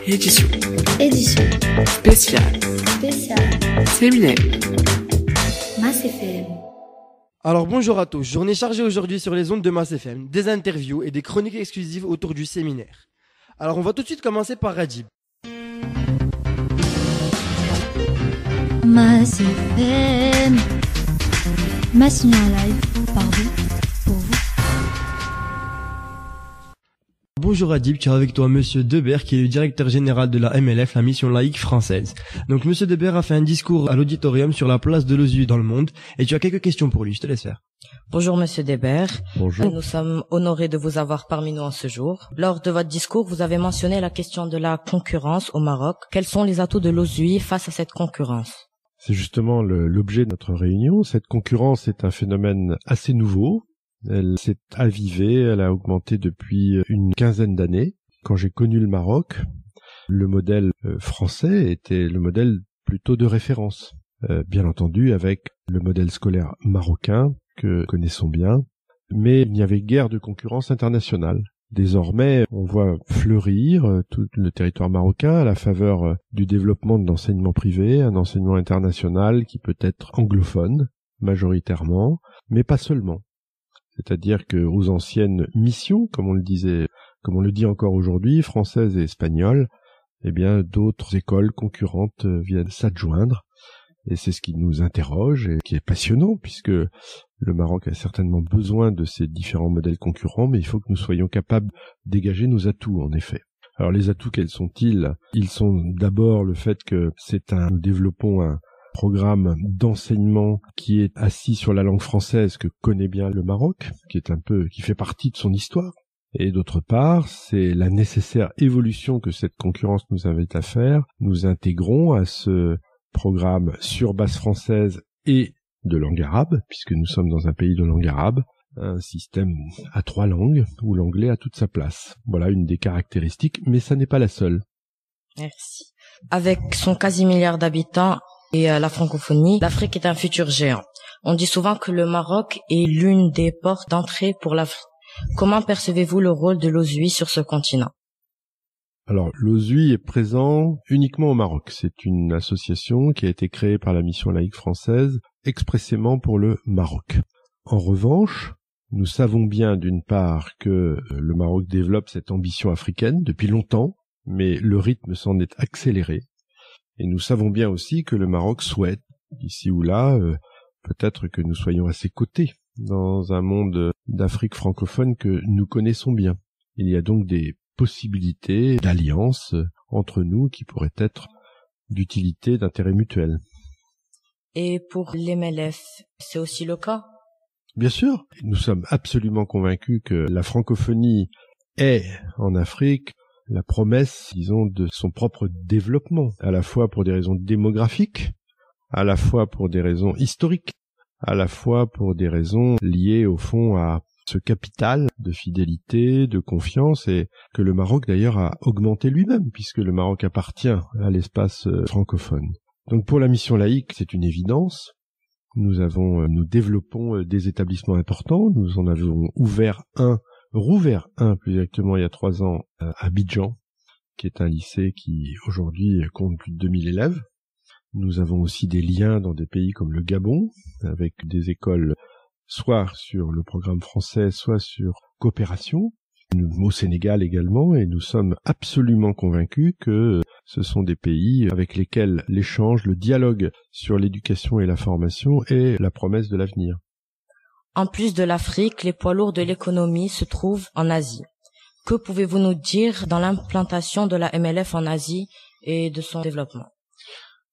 Édition. Édition. Spéciale. Séminaire. Mass FM. Alors bonjour à tous, journée chargée aujourd'hui sur les ondes de Mass FM, des interviews et des chroniques exclusives autour du séminaire. Alors on va tout de suite commencer par Radib. Mass FM. Mass Live, pardon, pour vous. Bonjour Radib, tu es avec toi Monsieur Debert qui est le directeur général de la MLF, la mission laïque française. Donc Monsieur Debert a fait un discours à l'auditorium sur la place de l'OSU dans le monde et tu as quelques questions pour lui, je te laisse faire. Bonjour Monsieur Debert. Bonjour. Nous sommes honorés de vous avoir parmi nous en ce jour. Lors de votre discours, vous avez mentionné la question de la concurrence au Maroc. Quels sont les atouts de l'OSUI face à cette concurrence ? C'est justement l'objet de notre réunion. Cette concurrence est un phénomène assez nouveau. Elle s'est avivée, elle a augmenté depuis une quinzaine d'années. Quand j'ai connu le Maroc, le modèle français était le modèle plutôt de référence. Bien entendu avec le modèle scolaire marocain que nous connaissons bien, mais il n'y avait guère de concurrence internationale. Désormais, on voit fleurir tout le territoire marocain à la faveur du développement de l'enseignement privé, un enseignement international qui peut être anglophone, majoritairement, mais pas seulement. C'est-à-dire que aux anciennes missions, comme on le dit encore aujourd'hui, françaises et espagnoles, eh bien, d'autres écoles concurrentes viennent s'adjoindre. Et c'est ce qui nous interroge et qui est passionnant, puisque le Maroc a certainement besoin de ces différents modèles concurrents, mais il faut que nous soyons capables de dégager nos atouts, en effet. Alors les atouts, quels sont-ils ? Ils sont d'abord le fait que nous développons un programme d'enseignement qui est assis sur la langue française que connaît bien le Maroc, qui fait partie de son histoire. Et d'autre part, c'est la nécessaire évolution que cette concurrence nous invite à faire. Nous intégrons à ce programme sur base française et de langue arabe, puisque nous sommes dans un pays de langue arabe, un système à 3 langues où l'anglais a toute sa place. Voilà une des caractéristiques, mais ça n'est pas la seule. Merci. Avec son quasi-milliard d'habitants et la francophonie, l'Afrique est un futur géant. On dit souvent que le Maroc est l'une des portes d'entrée pour l'Afrique. Comment percevez-vous le rôle de l'OSUI sur ce continent ? Alors, l'OSUI est présent uniquement au Maroc. C'est une association qui a été créée par la mission laïque française expressément pour le Maroc. En revanche, nous savons bien d'une part que le Maroc développe cette ambition africaine depuis longtemps, mais le rythme s'en est accéléré. Et nous savons bien aussi que le Maroc souhaite, ici ou là, peut-être que nous soyons à ses côtés dans un monde d'Afrique francophone que nous connaissons bien. Il y a donc des possibilités d'alliance entre nous qui pourraient être d'utilité, d'intérêt mutuel. Et pour l'MLF, c'est aussi le cas ? Bien sûr, nous sommes absolument convaincus que la francophonie est, en Afrique, la promesse, disons, de son propre développement, à la fois pour des raisons démographiques, à la fois pour des raisons historiques, à la fois pour des raisons liées, au fond, à ce capital de fidélité, de confiance, et que le Maroc, d'ailleurs, a augmenté lui-même, puisque le Maroc appartient à l'espace francophone. Donc, pour la mission laïque, c'est une évidence. Nous développons des établissements importants. Nous en avons rouvert un plus exactement il y a 3 ans à Abidjan, qui est un lycée qui aujourd'hui compte plus de 2000 élèves. Nous avons aussi des liens dans des pays comme le Gabon, avec des écoles soit sur le programme français, soit sur coopération. Au Sénégal également, et nous sommes absolument convaincus que ce sont des pays avec lesquels l'échange, le dialogue sur l'éducation et la formation est la promesse de l'avenir. En plus de l'Afrique, les poids lourds de l'économie se trouvent en Asie. Que pouvez-vous nous dire dans l'implantation de la MLF en Asie et de son développement ?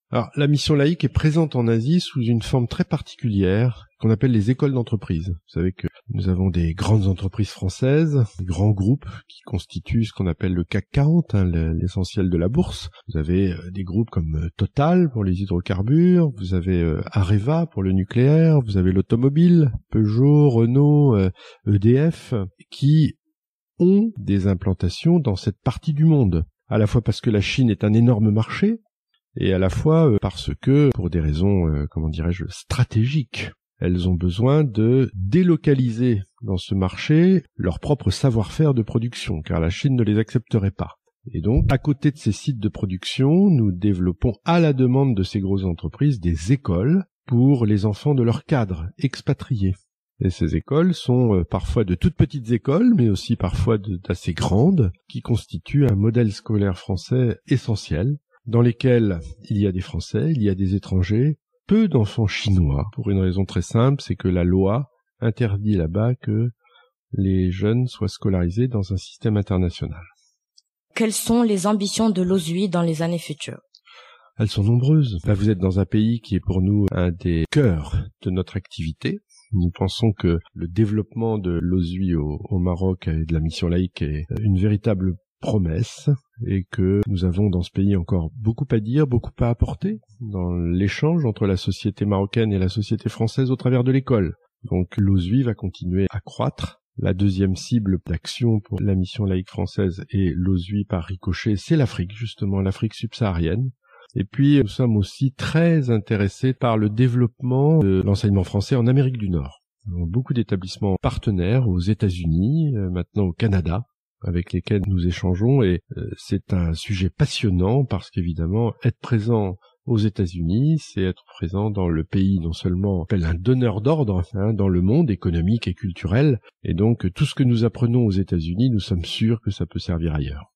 Alors, la mission laïque est présente en Asie sous une forme très particulière qu'on appelle les écoles d'entreprise. Vous savez que nous avons des grandes entreprises françaises, des grands groupes qui constituent ce qu'on appelle le CAC 40, l'essentiel de la bourse. Vous avez des groupes comme Total pour les hydrocarbures, vous avez Areva pour le nucléaire, vous avez l'automobile, Peugeot, Renault, EDF, qui ont des implantations dans cette partie du monde. À la fois parce que la Chine est un énorme marché, et à la fois parce que, pour des raisons, stratégiques, elles ont besoin de délocaliser dans ce marché leur propre savoir-faire de production, car la Chine ne les accepterait pas. Et donc, à côté de ces sites de production, nous développons à la demande de ces grosses entreprises des écoles pour les enfants de leurs cadres expatriés. Et ces écoles sont parfois de toutes petites écoles, mais aussi parfois d'assez grandes, qui constituent un modèle scolaire français essentiel, dans lesquels il y a des Français, il y a des étrangers, peu d'enfants chinois, pour une raison très simple, c'est que la loi interdit là-bas que les jeunes soient scolarisés dans un système international. Quelles sont les ambitions de l'OSUI dans les années futures? Elles sont nombreuses. Là, vous êtes dans un pays qui est pour nous un des cœurs de notre activité. Nous pensons que le développement de l'OSUI au Maroc et de la mission laïque est une véritable promesse et que nous avons dans ce pays encore beaucoup à dire, beaucoup à apporter dans l'échange entre la société marocaine et la société française au travers de l'école. Donc l'OSUI va continuer à croître. La deuxième cible d'action pour la mission laïque française et l'OSUI par ricochet, c'est l'Afrique, justement, l'Afrique subsaharienne. Et puis, nous sommes aussi très intéressés par le développement de l'enseignement français en Amérique du Nord. Nous avons beaucoup d'établissements partenaires aux États-Unis, maintenant au Canada, avec lesquels nous échangeons. Et c'est un sujet passionnant parce qu'évidemment, être présent aux États-Unis, c'est être présent dans le pays non seulement appelle un donneur d'ordre dans le monde économique et culturel. Et donc, tout ce que nous apprenons aux États-Unis, nous sommes sûrs que ça peut servir ailleurs.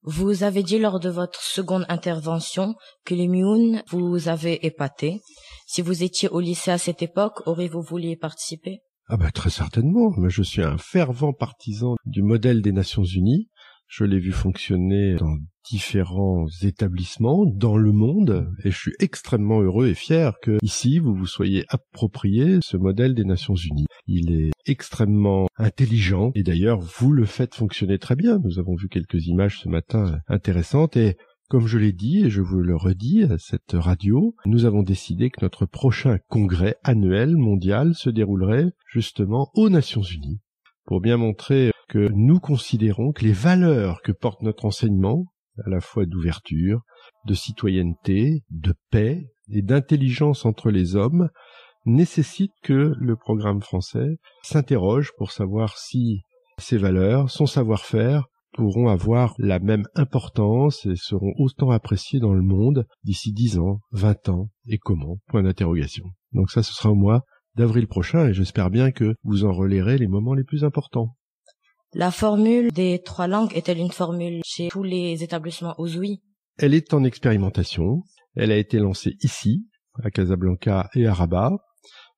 Vous avez dit lors de votre seconde intervention que les Mioun vous avaient épaté. Si vous étiez au lycée à cette époque, auriez-vous voulu y participer? Ah bah très certainement. Moi, je suis un fervent partisan du modèle des Nations Unies. Je l'ai vu fonctionner dans différents établissements dans le monde et je suis extrêmement heureux et fier que ici vous vous soyez approprié ce modèle des Nations Unies. Il est extrêmement intelligent et d'ailleurs vous le faites fonctionner très bien. Nous avons vu quelques images ce matin intéressantes et comme je l'ai dit et je vous le redis à cette radio, nous avons décidé que notre prochain congrès annuel mondial se déroulerait justement aux Nations Unies pour bien montrer que nous considérons que les valeurs que porte notre enseignement, à la fois d'ouverture, de citoyenneté, de paix et d'intelligence entre les hommes, nécessitent que le programme français s'interroge pour savoir si ces valeurs, son savoir-faire, pourront avoir la même importance et seront autant appréciées dans le monde d'ici 10 ans, 20 ans, et comment? Point d'interrogation. Donc ça, ce sera au mois d'avril prochain et j'espère bien que vous en relayerez les moments les plus importants. La formule des 3 langues est-elle une formule chez tous les établissements OSUI? Elle est en expérimentation. Elle a été lancée ici, à Casablanca et à Rabat.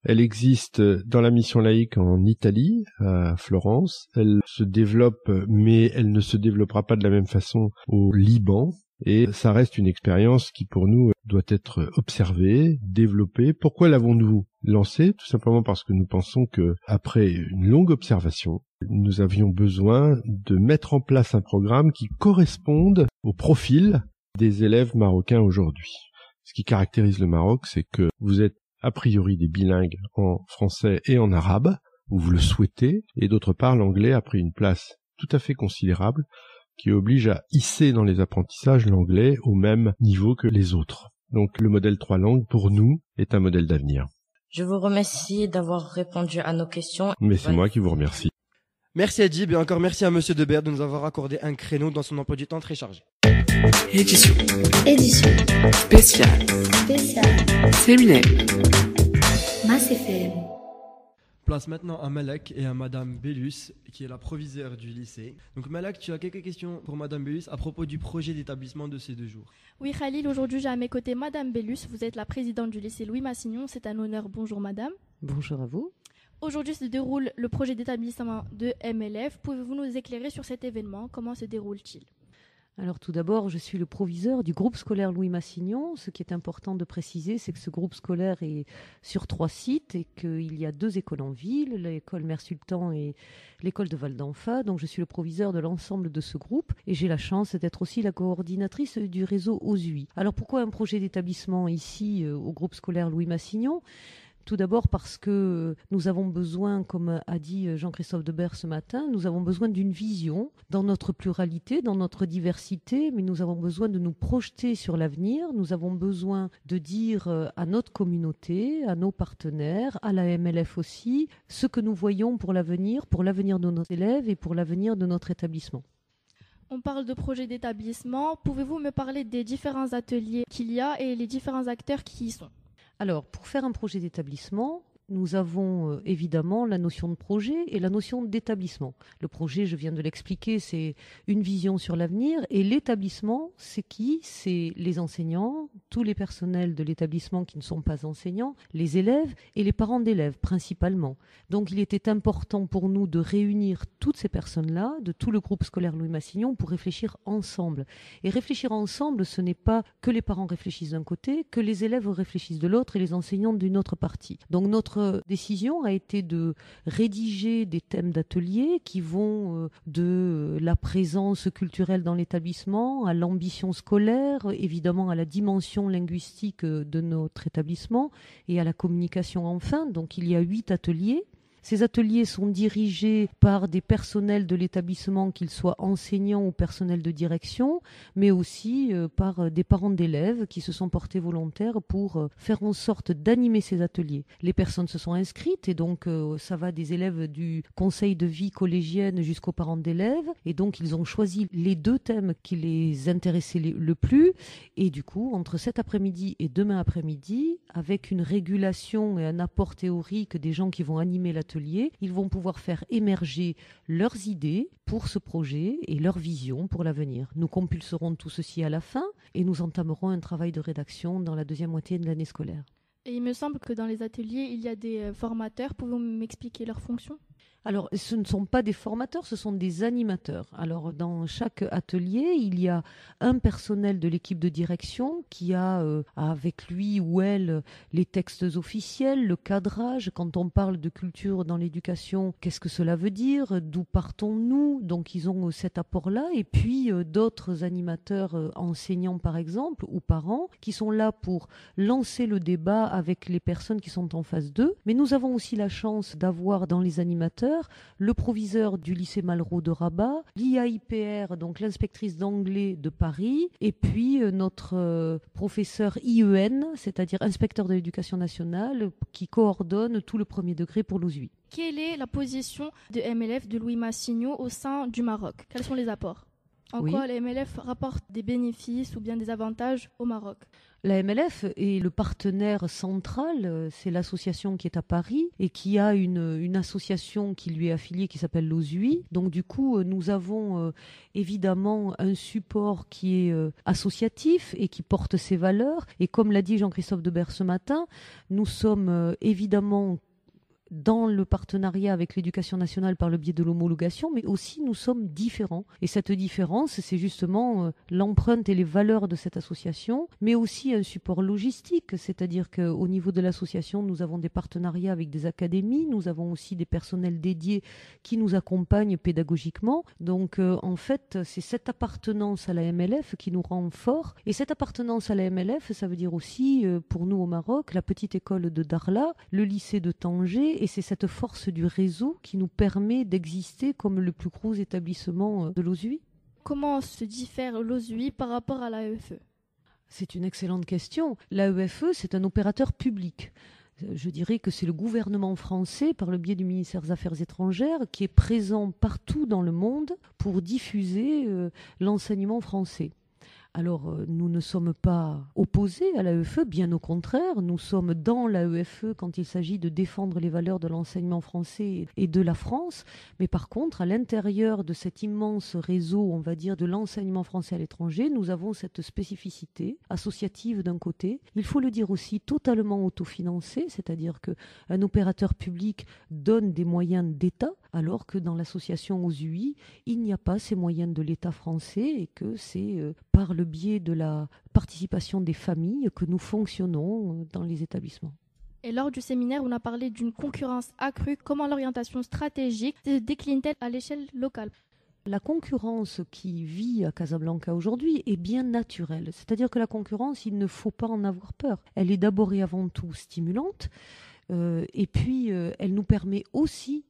Elle existe dans la mission laïque en Italie, à Florence. Elle se développe, mais elle ne se développera pas de la même façon au Liban. Et ça reste une expérience qui, pour nous, doit être observée, développée. Pourquoi l'avons-nous lancée? Tout simplement parce que nous pensons que, après une longue observation, nous avions besoin de mettre en place un programme qui corresponde au profil des élèves marocains aujourd'hui. Ce qui caractérise le Maroc, c'est que vous êtes a priori des bilingues en français et en arabe, ou vous le souhaitez, et d'autre part, l'anglais a pris une place tout à fait considérable qui oblige à hisser dans les apprentissages l'anglais au même niveau que les autres. Donc le modèle 3 langues, pour nous, est un modèle d'avenir. Je vous remercie d'avoir répondu à nos questions. Mais c'est moi qui vous remercie. Merci Adib et encore merci à Monsieur Debert de nous avoir accordé un créneau dans son emploi du temps très chargé. Édition. Édition. Spéciale. Séminaire. Mass FM. Place maintenant à Malak et à Madame Bellus, qui est la proviseure du lycée. Donc Malak, tu as quelques questions pour Madame Bellus à propos du projet d'établissement de ces 2 jours. Oui Khalil, aujourd'hui j'ai à mes côtés Madame Bellus, vous êtes la présidente du lycée Louis Massignon, c'est un honneur, bonjour Madame. Bonjour à vous. Aujourd'hui se déroule le projet d'établissement de MLF, pouvez-vous nous éclairer sur cet événement, comment se déroule-t-il ? Alors tout d'abord, je suis le proviseur du groupe scolaire Louis Massignon. Ce qui est important de préciser, c'est que ce groupe scolaire est sur 3 sites et qu'il y a 2 écoles en ville, l'école Mère Sultan et l'école de Val d'Enfa. Donc je suis le proviseur de l'ensemble de ce groupe et j'ai la chance d'être aussi la coordinatrice du réseau OSUI. Alors pourquoi un projet d'établissement ici au groupe scolaire Louis Massignon ? Tout d'abord parce que nous avons besoin, comme a dit Jean-Christophe Debert ce matin, nous avons besoin d'une vision dans notre pluralité, dans notre diversité, mais nous avons besoin de nous projeter sur l'avenir. Nous avons besoin de dire à notre communauté, à nos partenaires, à la MLF aussi, ce que nous voyons pour l'avenir de nos élèves et pour l'avenir de notre établissement. On parle de projet d'établissement. Pouvez-vous me parler des différents ateliers qu'il y a et les différents acteurs qui y sont? Alors, pour faire un projet d'établissement, nous avons évidemment la notion de projet et la notion d'établissement. Le projet, je viens de l'expliquer, c'est une vision sur l'avenir, et l'établissement, c'est qui? C'est les enseignants, tous les personnels de l'établissement qui ne sont pas enseignants, les élèves et les parents d'élèves principalement. Donc il était important pour nous de réunir toutes ces personnes-là, de tout le groupe scolaire Louis Massignon, pour réfléchir ensemble. Et réfléchir ensemble, ce n'est pas que les parents réfléchissent d'un côté, que les élèves réfléchissent de l'autre et les enseignants d'une autre partie. Donc notre décision a été de rédiger des thèmes d'atelier qui vont de la présence culturelle dans l'établissement à l'ambition scolaire, évidemment à la dimension linguistique de notre établissement et à la communication enfin. Donc il y a 8 ateliers. Ces ateliers sont dirigés par des personnels de l'établissement, qu'ils soient enseignants ou personnels de direction, mais aussi par des parents d'élèves qui se sont portés volontaires pour faire en sorte d'animer ces ateliers. Les personnes se sont inscrites et donc ça va des élèves du conseil de vie collégienne jusqu'aux parents d'élèves. Et donc ils ont choisi les 2 thèmes qui les intéressaient le plus. Et du coup, entre cet après-midi et demain après-midi, avec une régulation et un apport théorique des gens qui vont animer l'atelier, ils vont pouvoir faire émerger leurs idées pour ce projet et leur vision pour l'avenir. Nous compulserons tout ceci à la fin et nous entamerons un travail de rédaction dans la 2e moitié de l'année scolaire. Et il me semble que dans les ateliers, il y a des formateurs. Pouvez-vous m'expliquer leurs fonctions? Alors, ce ne sont pas des formateurs, ce sont des animateurs. Alors, dans chaque atelier, il y a un personnel de l'équipe de direction qui a avec lui ou elle les textes officiels, le cadrage. Quand on parle de culture dans l'éducation, qu'est-ce que cela veut dire? D'où partons-nous? Donc, ils ont cet apport-là. Et puis, d'autres animateurs enseignants, par exemple, ou parents, qui sont là pour lancer le débat avec les personnes qui sont en face d'eux. Mais nous avons aussi la chance d'avoir dans les animateurs le proviseur du lycée Malraux de Rabat, l'IAIPR, donc l'inspectrice d'anglais de Paris, et puis notre professeur IEN, c'est-à-dire inspecteur de l'éducation nationale, qui coordonne tout le premier degré pour l'OSUI. Quelle est la position de MLF de Louis Massignon au sein du Maroc? Quels sont les apports? En quoi la MLF rapporte des bénéfices ou bien des avantages au Maroc? La MLF est le partenaire central, c'est l'association qui est à Paris et qui a une association qui lui est affiliée qui s'appelle l'OSUI. Donc du coup, nous avons évidemment un support qui est associatif et qui porte ses valeurs. Et comme l'a dit Jean-Christophe Debert ce matin, nous sommes évidemment dans le partenariat avec l'éducation nationale par le biais de l'homologation, mais aussi nous sommes différents. Et cette différence, c'est justement l'empreinte et les valeurs de cette association, mais aussi un support logistique, c'est-à-dire qu'au niveau de l'association, nous avons des partenariats avec des académies, nous avons aussi des personnels dédiés qui nous accompagnent pédagogiquement. Donc en fait, c'est cette appartenance à la MLF qui nous rend forts. Et cette appartenance à la MLF, ça veut dire aussi, pour nous au Maroc, la petite école de Darla, le lycée de Tanger, et c'est cette force du réseau qui nous permet d'exister comme le plus gros établissement de l'OSUI. Comment se diffère l'OSUI par rapport à l'AEFE? C'est une excellente question. L'AEFE, c'est un opérateur public. Je dirais que c'est le gouvernement français, par le biais du ministère des Affaires étrangères, qui est présent partout dans le monde pour diffuser l'enseignement français. Alors, nous ne sommes pas opposés à l'AEFE, bien au contraire. Nous sommes dans l'AEFE quand il s'agit de défendre les valeurs de l'enseignement français et de la France. Mais par contre, à l'intérieur de cet immense réseau, on va dire, de l'enseignement français à l'étranger, nous avons cette spécificité associative d'un côté. Il faut le dire aussi, totalement autofinancée, c'est-à-dire qu'un opérateur public donne des moyens d'État, alors que dans l'association OSUI, il n'y a pas ces moyens de l'État français et que c'est par le biais de la participation des familles que nous fonctionnons dans les établissements. Et lors du séminaire, on a parlé d'une concurrence accrue. Comment l'orientation stratégique se décline-t-elle à l'échelle locale? La concurrence qui vit à Casablanca aujourd'hui est bien naturelle. C'est-à-dire que la concurrence, il ne faut pas en avoir peur. Elle est d'abord et avant tout stimulante. Et puis, elle nous permet aussi,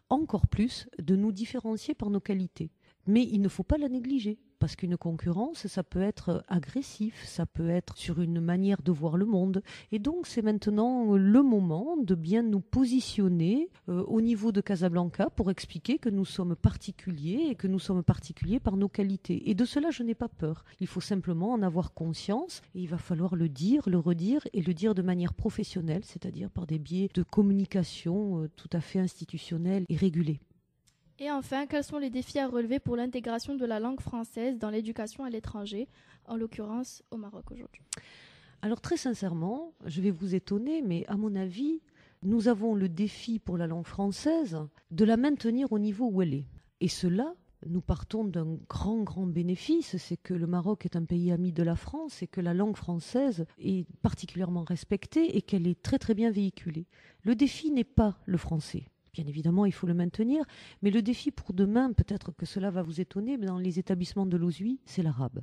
encore plus, de nous différencier par nos qualités. Mais il ne faut pas la négliger. parce qu'une concurrence, ça peut être agressif, ça peut être sur une manière de voir le monde. Et donc, c'est maintenant le moment de bien nous positionner au niveau de Casablanca pour expliquer que nous sommes particuliers et que nous sommes particuliers par nos qualités. Et de cela, je n'ai pas peur. Il faut simplement en avoir conscience et il va falloir le dire, le redire et le dire de manière professionnelle, c'est-à-dire par des biais de communication tout à fait institutionnels et régulés. Et enfin, quels sont les défis à relever pour l'intégration de la langue française dans l'éducation à l'étranger, en l'occurrence au Maroc aujourd'hui? Alors très sincèrement, je vais vous étonner, mais à mon avis, nous avons le défi pour la langue française de la maintenir au niveau où elle est. Et cela, nous partons d'un grand bénéfice, c'est que le Maroc est un pays ami de la France et que la langue française est particulièrement respectée et qu'elle est très bien véhiculée. Le défi n'est pas le français. Bien évidemment, il faut le maintenir, mais le défi pour demain, peut-être que cela va vous étonner, mais dans les établissements de l'OSUI, c'est l'arabe.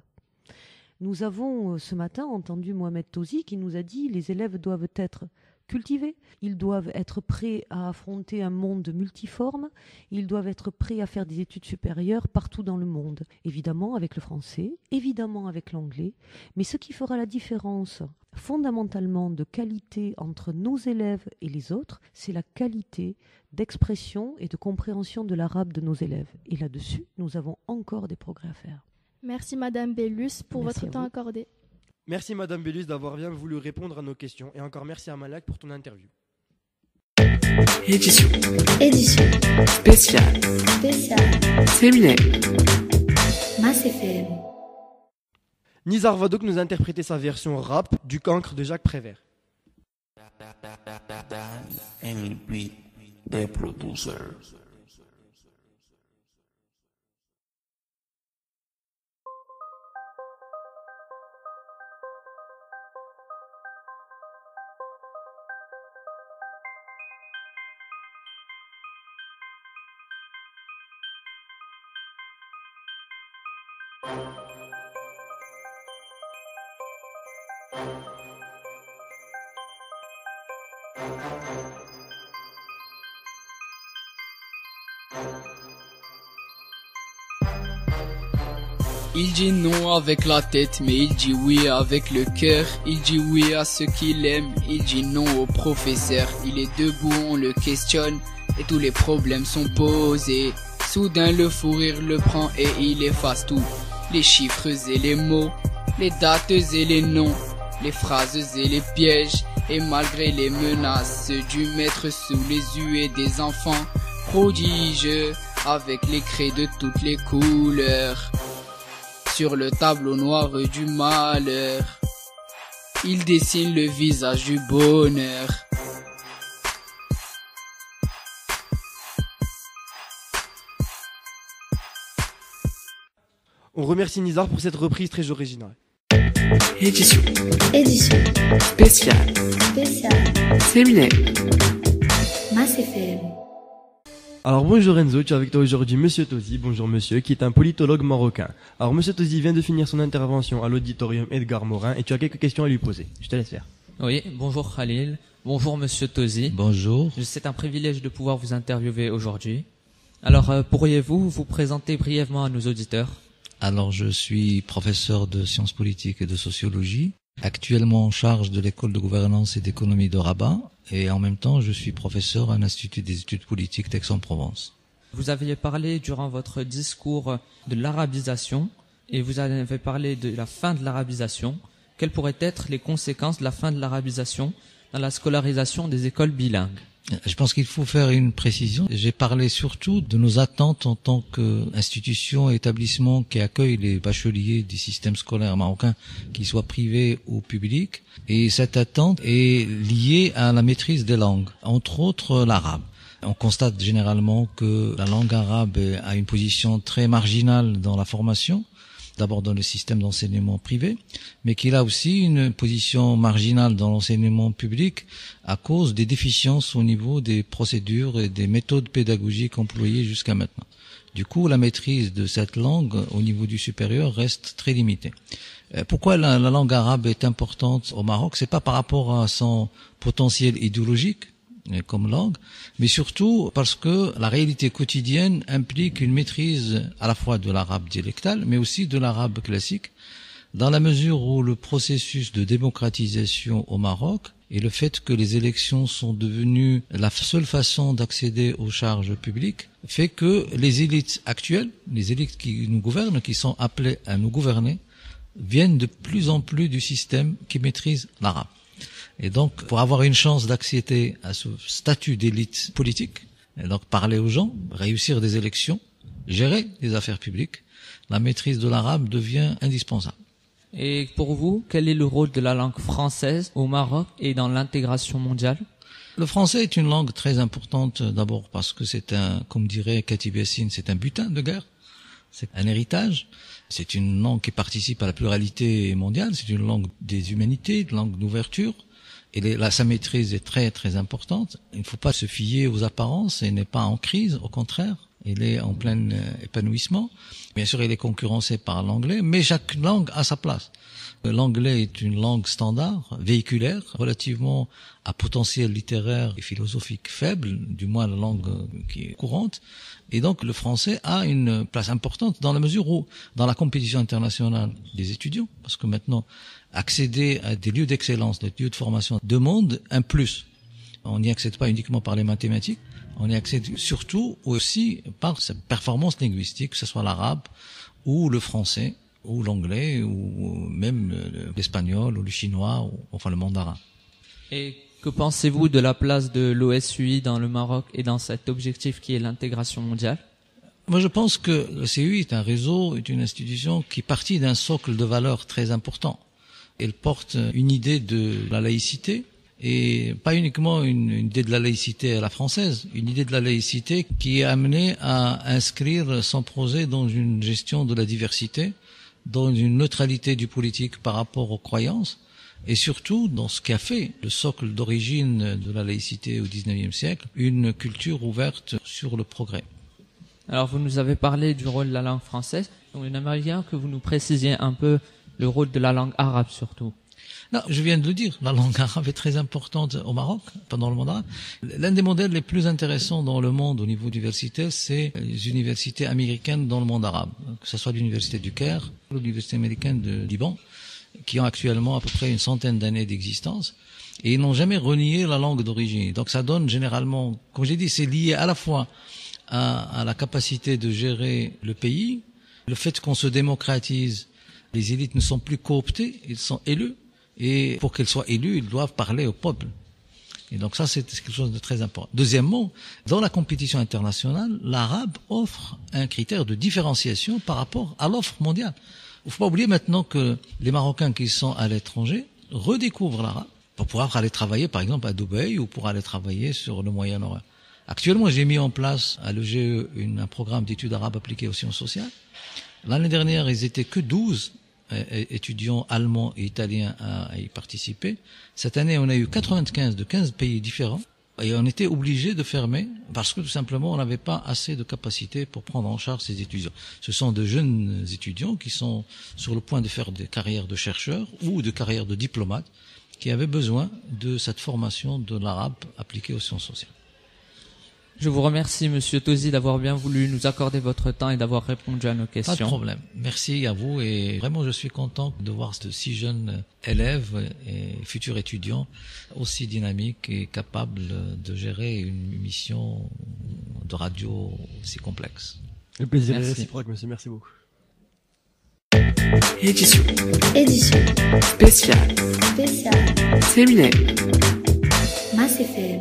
Nous avons ce matin entendu Mohamed Tozi qui nous a dit « les élèves doivent être cultivés, ils doivent être prêts à affronter un monde multiforme, ils doivent être prêts à faire des études supérieures partout dans le monde. Évidemment avec le français, évidemment avec l'anglais, mais ce qui fera la différence fondamentalement de qualité entre nos élèves et les autres, c'est la qualité d'expression et de compréhension de l'arabe de nos élèves. Et là-dessus, nous avons encore des progrès à faire. Merci Madame Bellus pour votre temps accordé. Merci Madame Bellus d'avoir bien voulu répondre à nos questions et encore merci à Malak pour ton interview. Édition Spéciale Séminaire Mass FM. Nizar va donc nous interpréter sa version rap du Cancre de Jacques Prévert. Des producers. Il dit non avec la tête, mais il dit oui avec le cœur. Il dit oui à ce qu'il aime, il dit non au professeur. Il est debout, on le questionne, et tous les problèmes sont posés. Soudain le fou rire le prend et il efface tout. Les chiffres et les mots, les dates et les noms, les phrases et les pièges. Et malgré les menaces du maître sous les yeux des enfants prodiges, avec les craies de toutes les couleurs, sur le tableau noir du malheur, il dessine le visage du bonheur. On remercie Nizar pour cette reprise très originale. Édition Spéciale Séminaire Mass FM. Alors bonjour Enzo, tu es avec toi aujourd'hui Monsieur Tozi, bonjour monsieur, qui est un politologue marocain. Alors Monsieur Tozi vient de finir son intervention à l'auditorium Edgar Morin et tu as quelques questions à lui poser. Je te laisse faire. Oui, bonjour Khalil, bonjour Monsieur Tozi. Bonjour. C'est un privilège de pouvoir vous interviewer aujourd'hui. Alors pourriez-vous vous présenter brièvement à nos auditeurs? Alors je suis professeur de sciences politiques et de sociologie, actuellement en charge de l'école de gouvernance et d'économie de Rabat, et en même temps je suis professeur à l'Institut des études politiques d'Aix-en-Provence. Vous aviez parlé durant votre discours de l'arabisation, et vous avez parlé de la fin de l'arabisation. Quelles pourraient être les conséquences de la fin de l'arabisation dans la scolarisation des écoles bilingues? Je pense qu'il faut faire une précision. J'ai parlé surtout de nos attentes en tant qu'institution et établissement qui accueille les bacheliers du système scolaire marocain, qu'ils soient privés ou publics. Et cette attente est liée à la maîtrise des langues, entre autres l'arabe. On constate généralement que la langue arabe a une position très marginale dans la formation, d'abord dans le système d'enseignement privé, mais qu'il a aussi une position marginale dans l'enseignement public à cause des déficiences au niveau des procédures et des méthodes pédagogiques employées jusqu'à maintenant. Du coup, la maîtrise de cette langue au niveau du supérieur reste très limitée. Pourquoi la langue arabe est importante au Maroc? C'est pas par rapport à son potentiel idéologique, comme langue, mais surtout parce que la réalité quotidienne implique une maîtrise à la fois de l'arabe dialectal, mais aussi de l'arabe classique, dans la mesure où le processus de démocratisation au Maroc et le fait que les élections sont devenues la seule façon d'accéder aux charges publiques fait que les élites actuelles, les élites qui nous gouvernent, qui sont appelées à nous gouverner, viennent de plus en plus du système qui maîtrise l'arabe. Et donc, pour avoir une chance d'accéder à ce statut d'élite politique, et donc parler aux gens, réussir des élections, gérer les affaires publiques, la maîtrise de l'arabe devient indispensable. Et pour vous, quel est le rôle de la langue française au Maroc et dans l'intégration mondiale? Le français est une langue très importante, d'abord parce que c'est comme dirait Khatib Yassine, c'est un butin de guerre, c'est un héritage, c'est une langue qui participe à la pluralité mondiale, c'est une langue des humanités, une langue d'ouverture, et sa maîtrise est très très importante. Il ne faut pas se fier aux apparences, elle n'est pas en crise, au contraire. Il est en plein épanouissement. Bien sûr, il est concurrencé par l'anglais, mais chaque langue a sa place. L'anglais est une langue standard, véhiculaire, relativement à potentiel littéraire et philosophique faible, du moins la langue qui est courante. Et donc, le français a une place importante dans la mesure où, dans la compétition internationale des étudiants, parce que maintenant, accéder à des lieux d'excellence, des lieux de formation demande un plus. On n'y accède pas uniquement par les mathématiques, on y accède surtout aussi par sa performance linguistique, que ce soit l'arabe ou le français ou l'anglais ou même l'espagnol ou le chinois ou enfin le mandarin. Et que pensez-vous de la place de l'OSUI dans le Maroc et dans cet objectif qui est l'intégration mondiale? Moi, je pense que le CUI est un réseau, est une institution qui partit d'un socle de valeurs très important. Elle porte une idée de la laïcité, et pas uniquement une idée de la laïcité à la française, une idée de la laïcité qui est amenée à inscrire son projet dans une gestion de la diversité, dans une neutralité du politique par rapport aux croyances, et surtout dans ce qui a fait le socle d'origine de la laïcité au XIXe siècle, une culture ouverte sur le progrès. Alors vous nous avez parlé du rôle de la langue française, donc il aimerait bien que vous nous précisiez un peu le rôle de la langue arabe surtout. Non, je viens de le dire, la langue arabe est très importante au Maroc, pendant le monde arabe. L'un des modèles les plus intéressants dans le monde au niveau universitaire, c'est les universités américaines dans le monde arabe, que ce soit l'université du Caire, l'université américaine de Liban, qui ont actuellement à peu près une centaine d'années d'existence, et ils n'ont jamais renié la langue d'origine. Donc ça donne généralement, comme j'ai dit, c'est lié à la fois à la capacité de gérer le pays, le fait qu'on se démocratise, les élites ne sont plus cooptées, ils sont élus. Et pour qu'elles soient élues, ils doivent parler au peuple. Et donc ça, c'est quelque chose de très important. Deuxièmement, dans la compétition internationale, l'arabe offre un critère de différenciation par rapport à l'offre mondiale. Il ne faut pas oublier maintenant que les Marocains qui sont à l'étranger redécouvrent l'arabe pour pouvoir aller travailler, par exemple, à Dubaï ou pour aller travailler sur le Moyen-Orient. Actuellement, j'ai mis en place à l'EGE un programme d'études arabes appliquées aux sciences sociales. L'année dernière, ils étaient que 12 étudiants allemands et italiens à y participer. Cette année, on a eu 95 de 15 pays différents et on était obligé de fermer parce que tout simplement, on n'avait pas assez de capacité pour prendre en charge ces étudiants. Ce sont de jeunes étudiants qui sont sur le point de faire des carrières de chercheurs ou de carrières de diplomates qui avaient besoin de cette formation de l'arabe appliquée aux sciences sociales. Je vous remercie, Monsieur Tosi, d'avoir bien voulu nous accorder votre temps et d'avoir répondu à nos questions. Pas de problème. Merci à vous et vraiment je suis content de voir de si jeunes élèves et futurs étudiants aussi dynamiques et capables de gérer une mission de radio aussi complexe. Le plaisir est réciproque, monsieur. Merci beaucoup. Édition Spéciale Séminaire Mass FM.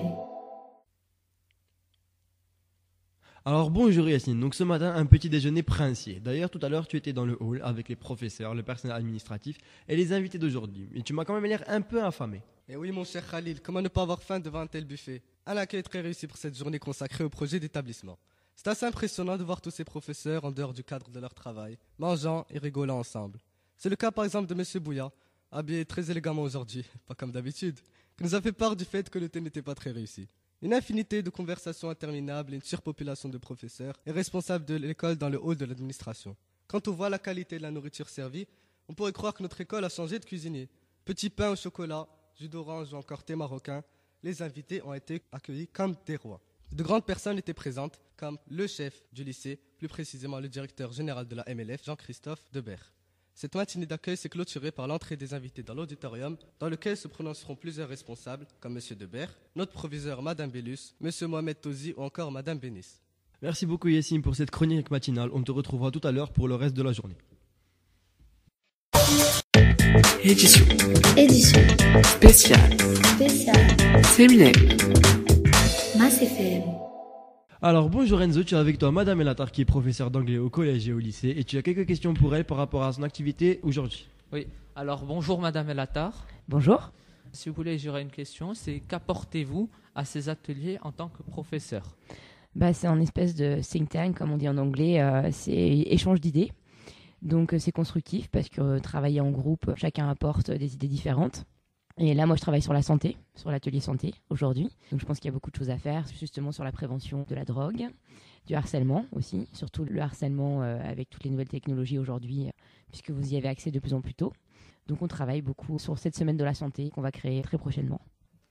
Alors bonjour Yacine, donc ce matin un petit déjeuner princier. D'ailleurs tout à l'heure tu étais dans le hall avec les professeurs, le personnel administratif et les invités d'aujourd'hui. Et tu m'as quand même l'air un peu affamé. Eh oui mon cher Khalil, comment ne pas avoir faim devant un tel buffet? Un accueil très réussi pour cette journée consacrée au projet d'établissement. C'est assez impressionnant de voir tous ces professeurs en dehors du cadre de leur travail, mangeant et rigolant ensemble. C'est le cas par exemple de M. Bouya, habillé très élégamment aujourd'hui, pas comme d'habitude, qui nous a fait part du fait que le thé n'était pas très réussi. Une infinité de conversations interminables et une surpopulation de professeurs est responsable de l'école dans le hall de l'administration. Quand on voit la qualité de la nourriture servie, on pourrait croire que notre école a changé de cuisinier. Petit pain au chocolat, jus d'orange ou encore thé marocain, les invités ont été accueillis comme des rois. De grandes personnes étaient présentes, comme le chef du lycée, plus précisément le directeur général de la MLF, Jean-Christophe Debert. Cette matinée d'accueil s'est clôturée par l'entrée des invités dans l'auditorium, dans lequel se prononceront plusieurs responsables, comme M. Debert, notre proviseur Mme Bellus, M. Mohamed Tozi ou encore Mme Bénis. Merci beaucoup Yassine pour cette chronique matinale. On te retrouvera tout à l'heure pour le reste de la journée. Édition spéciale Séminaire Mass FM. Alors bonjour Enzo, tu es avec toi Madame Elatar qui est professeure d'anglais au collège et au lycée et tu as quelques questions pour elle par rapport à son activité aujourd'hui. Oui, alors bonjour Madame Elatar. Bonjour. Si vous voulez, j'aurais une question, c'est qu'apportez-vous à ces ateliers en tant que professeur? C'est un espèce de think tank, comme on dit en anglais, c'est échange d'idées. Donc c'est constructif parce que travailler en groupe, chacun apporte des idées différentes. Et là, moi, je travaille sur la santé, sur l'atelier santé aujourd'hui. Donc je pense qu'il y a beaucoup de choses à faire, justement sur la prévention de la drogue, du harcèlement aussi, surtout le harcèlement avec toutes les nouvelles technologies aujourd'hui, puisque vous y avez accès de plus en plus tôt. Donc on travaille beaucoup sur cette semaine de la santé qu'on va créer très prochainement.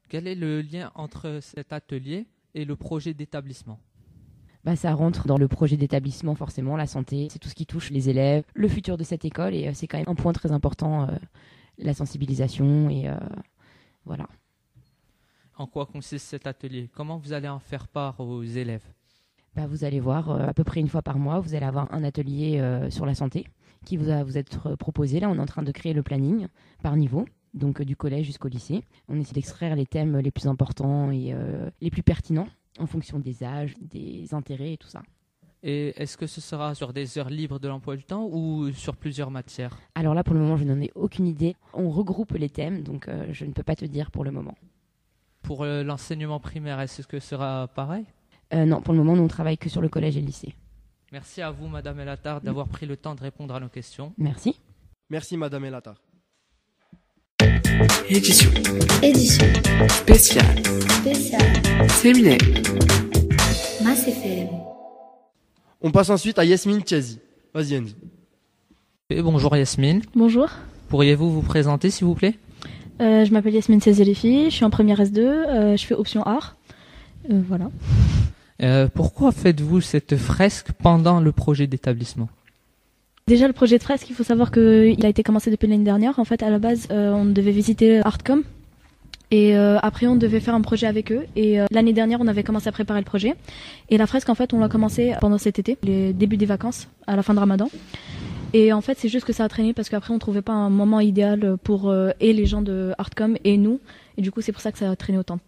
Quel est le lien entre cet atelier et le projet d'établissement? Ça rentre dans le projet d'établissement forcément, la santé, c'est tout ce qui touche les élèves, le futur de cette école et c'est quand même un point très important, la sensibilisation et voilà. En quoi consiste cet atelier? Comment vous allez en faire part aux élèves? Vous allez voir, à peu près une fois par mois, vous allez avoir un atelier sur la santé qui va vous être proposé. Là, on est en train de créer le planning par niveau, donc du collège jusqu'au lycée. On essaie d'extraire les thèmes les plus importants et les plus pertinents en fonction des âges, des intérêts et tout ça. Et est-ce que ce sera sur des heures libres de l'emploi du temps ou sur plusieurs matières? Alors là, pour le moment, je n'en ai aucune idée. On regroupe les thèmes, donc je ne peux pas te dire pour le moment. Pour l'enseignement primaire, est-ce que ce sera pareil? Non, pour le moment, nous, on travaille que sur le collège et le lycée. Merci à vous, Madame Elatar, d'avoir pris le temps de répondre à nos questions. Merci. Merci Madame Elatar. Édition spéciale Séminaire Mass FM. On passe ensuite à Yasmine Tiazi. Vas-y Enzo. Et bonjour Yasmine. Bonjour. Pourriez-vous vous présenter s'il vous plaît? Je m'appelle Yasmine Tiazi, je suis en première S2, je fais option art. Voilà. Pourquoi faites-vous cette fresque pendant le projet d'établissement? Déjà, le projet de fresque, il faut savoir qu'il a été commencé depuis l'année dernière. En fait, à la base, on devait visiter Artcom. Et après, on devait faire un projet avec eux. Et l'année dernière, on avait commencé à préparer le projet. Et la fresque, en fait, on l'a commencé pendant cet été, les débuts des vacances, à la fin de Ramadan. Et en fait, c'est juste que ça a traîné parce qu'après, on trouvait pas un moment idéal pour et les gens de Artcom et nous. Et du coup, c'est pour ça que ça a traîné autant.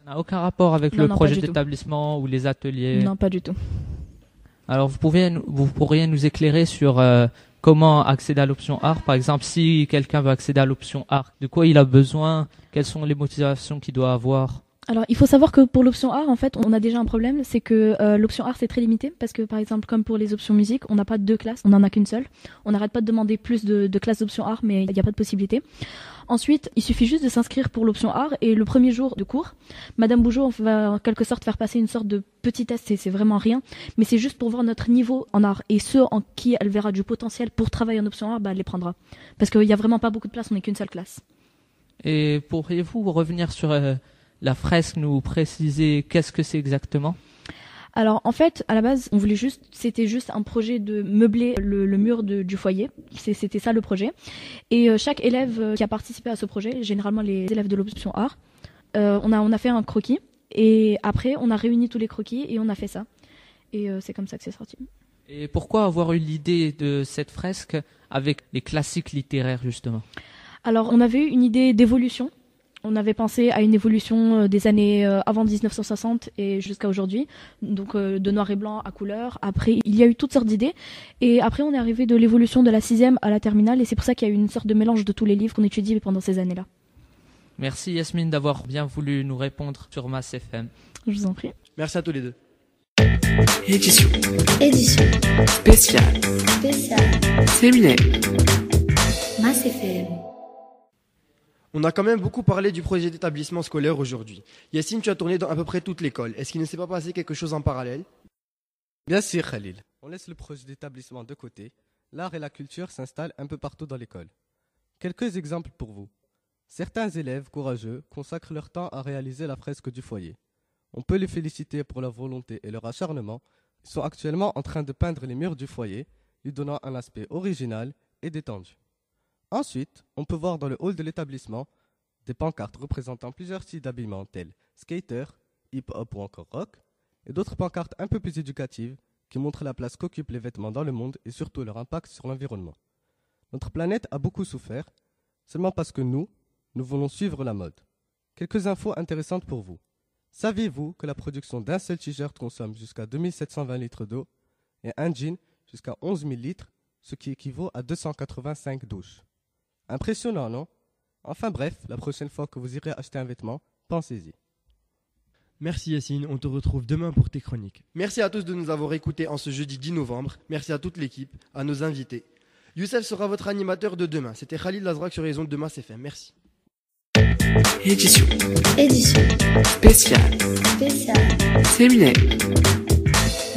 Ça n'a aucun rapport avec le projet d'établissement ou les ateliers? Non, pas du tout. Alors, vous pourriez nous éclairer sur comment accéder à l'option art? Par exemple, si quelqu'un veut accéder à l'option art, de quoi il a besoin? Quelles sont les motivations qu'il doit avoir? Alors, il faut savoir que pour l'option art, en fait, on a déjà un problème, c'est que l'option art, c'est très limité, parce que, par exemple, comme pour les options musique, on n'a pas 2 classes, on n'en a qu'une seule. On n'arrête pas de demander plus de classes d'option art, mais il n'y a pas de possibilité. Ensuite, il suffit juste de s'inscrire pour l'option art, et le premier jour de cours, Madame Bougeot va en quelque sorte faire passer une sorte de petit test, c'est vraiment rien, mais c'est juste pour voir notre niveau en art, et ceux en qui elle verra du potentiel pour travailler en option art, elle les prendra. Parce qu'il n'y a vraiment pas beaucoup de place, on n'est qu'une seule classe. Et pourriez-vous revenir sur la fresque, nous préciser qu'est-ce que c'est exactement? Alors en fait, à la base, c'était juste un projet de meubler le mur du foyer. C'était ça le projet. Et chaque élève qui a participé à ce projet, généralement les élèves de l'option art, on a fait un croquis. Et après, on a réuni tous les croquis et on a fait ça. Et c'est comme ça que c'est sorti. Et pourquoi avoir eu l'idée de cette fresque avec les classiques littéraires justement? Alors on avait eu une idée d'évolution. On avait pensé à une évolution des années avant 1960 et jusqu'à aujourd'hui, donc de noir et blanc à couleur. Après, il y a eu toutes sortes d'idées. Et après, on est arrivé de l'évolution de la 6e à la terminale. Et c'est pour ça qu'il y a eu une sorte de mélange de tous les livres qu'on étudie pendant ces années-là. Merci Yasmine d'avoir bien voulu nous répondre sur Mass FM. Je vous en prie. Merci à tous les deux. Édition spéciale Séminaire Mass FM. On a quand même beaucoup parlé du projet d'établissement scolaire aujourd'hui. Yacine, tu as tourné dans à peu près toute l'école. Est-ce qu'il ne s'est pas passé quelque chose en parallèle? Bien sûr, Khalil. On laisse le projet d'établissement de côté. L'art et la culture s'installent un peu partout dans l'école. Quelques exemples pour vous. Certains élèves courageux consacrent leur temps à réaliser la fresque du foyer. On peut les féliciter pour leur volonté et leur acharnement. Ils sont actuellement en train de peindre les murs du foyer, lui donnant un aspect original et détendu. Ensuite, on peut voir dans le hall de l'établissement des pancartes représentant plusieurs styles d'habillement tels skater, hip-hop ou encore rock, et d'autres pancartes un peu plus éducatives qui montrent la place qu'occupent les vêtements dans le monde et surtout leur impact sur l'environnement. Notre planète a beaucoup souffert, seulement parce que nous voulons suivre la mode. Quelques infos intéressantes pour vous. Saviez-vous que la production d'un seul t-shirt consomme jusqu'à 2720 litres d'eau et un jean jusqu'à 11 000 litres, ce qui équivaut à 285 douches? Impressionnant, non? Enfin bref, la prochaine fois que vous irez acheter un vêtement, pensez-y. Merci Yacine, on te retrouve demain pour tes chroniques. Merci à tous de nous avoir écoutés en ce jeudi 10 novembre. Merci à toute l'équipe, à nos invités. Youssef sera votre animateur de demain. C'était Khalil Lazrak sur les ondes de Mass FM. Merci. Édition Édition spéciale Spéciale Séminaire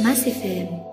Mass FM.